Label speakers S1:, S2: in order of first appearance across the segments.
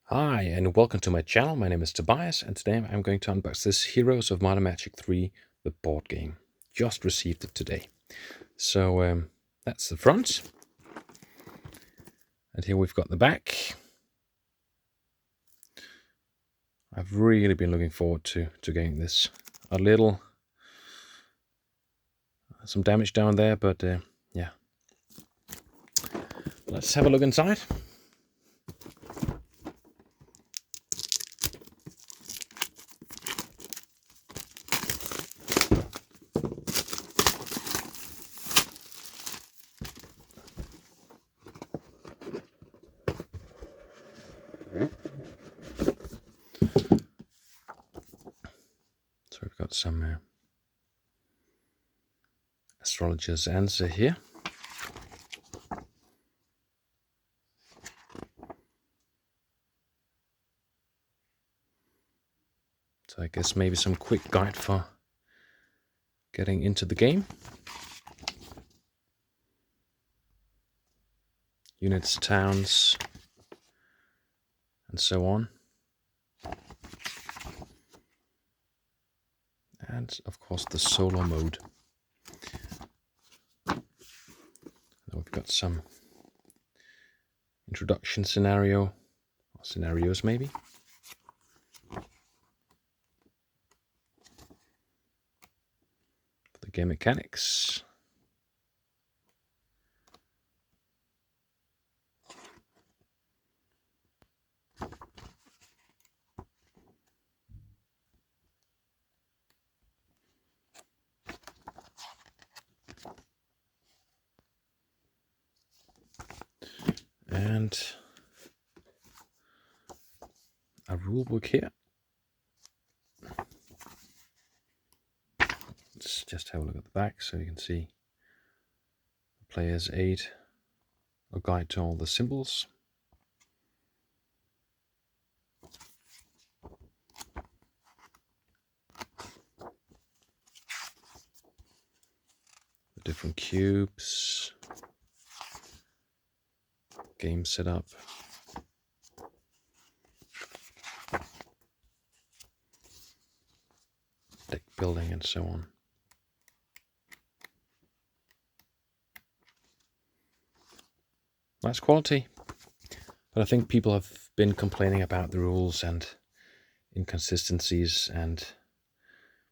S1: Hi, and welcome to my channel. My name is Tobias, and today I'm going to unbox this Heroes of Modern Magic 3, the board game. Just received it today. So that's the front. And here we've got the back. I've really been looking forward to getting this. Some damage down there, but yeah. Let's have a look inside. So we've got some astrologer's answer here. So I guess maybe some quick guide for getting into the game. Units, towns, and so on. And of course the solo mode. We've got some introduction scenarios maybe. For the game mechanics. And a rule book here. Let's just have a look at the back so you can see the player's aid, a guide to all the symbols. The different cubes, game setup. Deck building and so on. Nice quality, but I think people have been complaining about the rules and inconsistencies and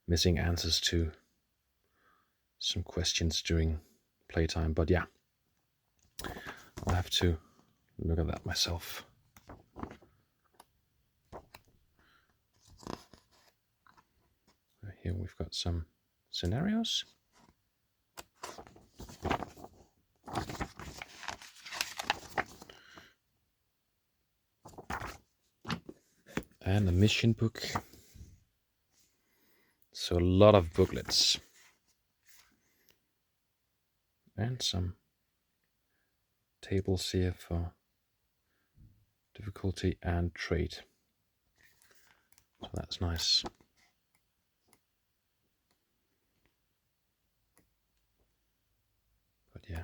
S1: missing answers to some questions during playtime. But yeah, I'll have to look at that myself. Here we've got some scenarios. And a mission book. So a lot of booklets. And some tables here for difficulty and trade. So that's nice. But yeah.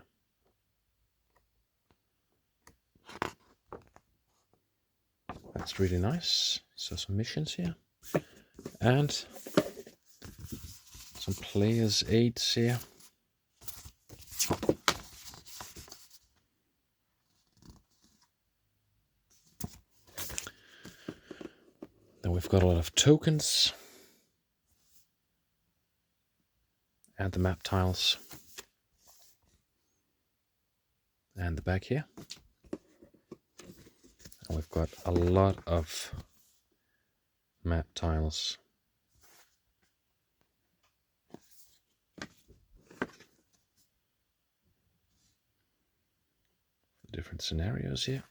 S1: That's really nice. So some missions here. And some player's aids here. Then we've got a lot of tokens. And the map tiles. And the back here. And we've got a lot of map tiles. Different scenarios here.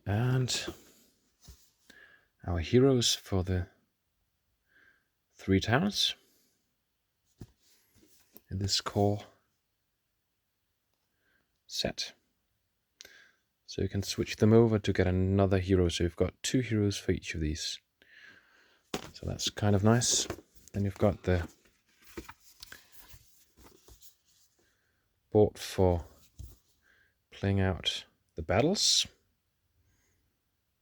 S1: And our heroes for the 3 towns in this core set. So you can switch them over to get another hero. So you've got 2 heroes for each of these. So that's kind of nice. Then you've got the board for playing out the battles.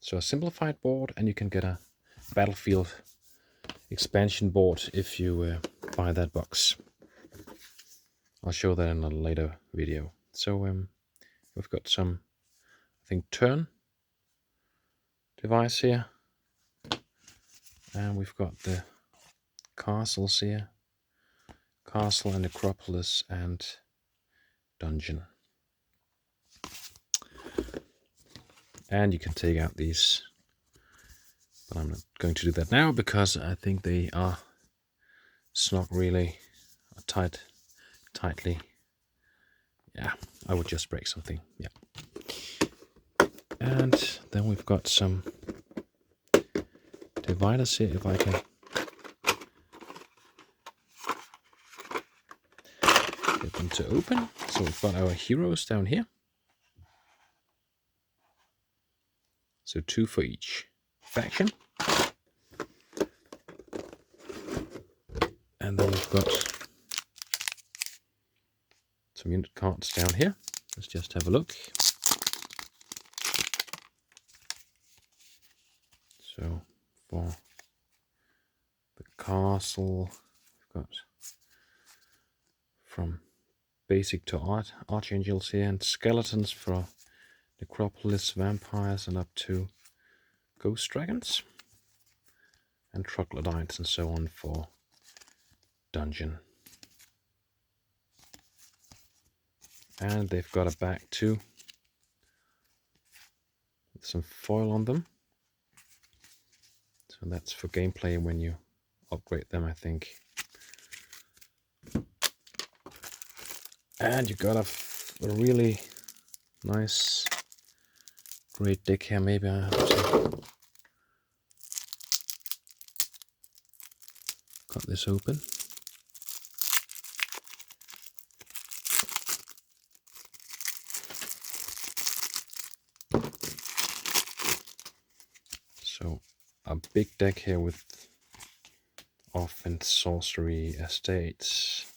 S1: So a simplified board, and you can get a Battlefield expansion board if you buy that box. I'll show that in a later video. So we've got some, I think, turn device here, and we've got the castles here, castle and necropolis and dungeon. And you can take out these, but I'm not going to do that now because I think they are not really tightly. Yeah, I would just break something. Yeah. And then we've got some dividers here, if I can get them to open. So we've got our heroes down here. So 2 for each faction. And then we've got some unit cards down here. Let's just have a look. So for the castle, we've got from basic to archangels here, and skeletons for necropolis, vampires, and up to ghost dragons, and troglodytes and so on for dungeon. And they've got a bag too with some foil on them. So that's for gameplay when you upgrade them, I think. And you got a really nice, great deck here. Maybe I have to cut this open. So a big deck here with offense, sorcery, estates,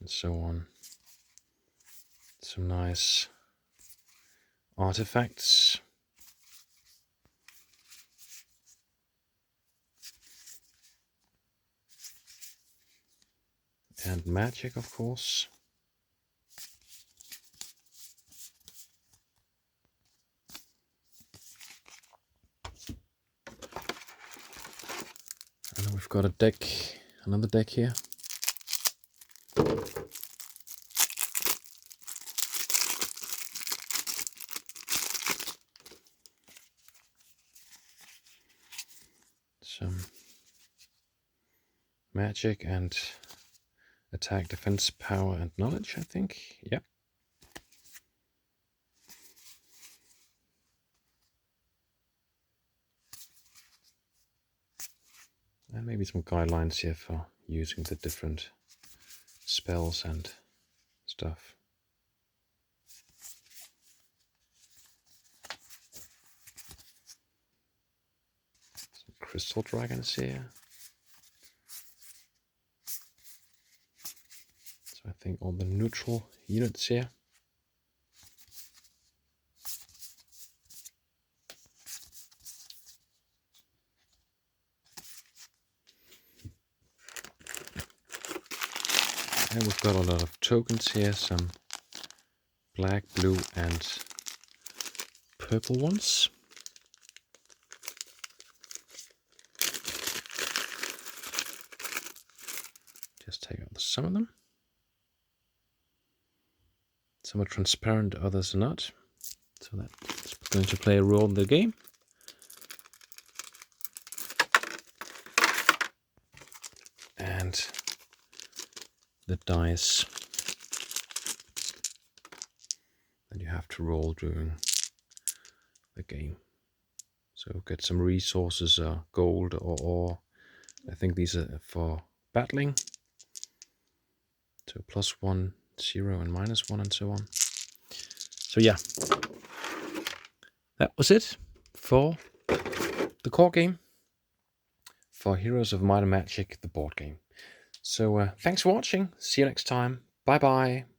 S1: and so on. Some nice artifacts. And magic, of course. And then we've got a deck, another deck here. Some magic and attack, defense, power, and knowledge, I think. Yep. And maybe some guidelines here for using the different spells and stuff. Some crystal dragons here. So I think all the neutral units here. And we've got a lot of tokens here, some black, blue, and purple ones. Just take out some of them. Some are transparent, others are not. So that's going to play a role in the game. And the dice that you have to roll during the game. So get some resources, gold or ore. I think these are for battling. So +1, 0, and -1, and so on. So yeah, that was it for the core game. for Heroes of Might and Magic, the board game. So thanks for watching. See you next time. Bye bye.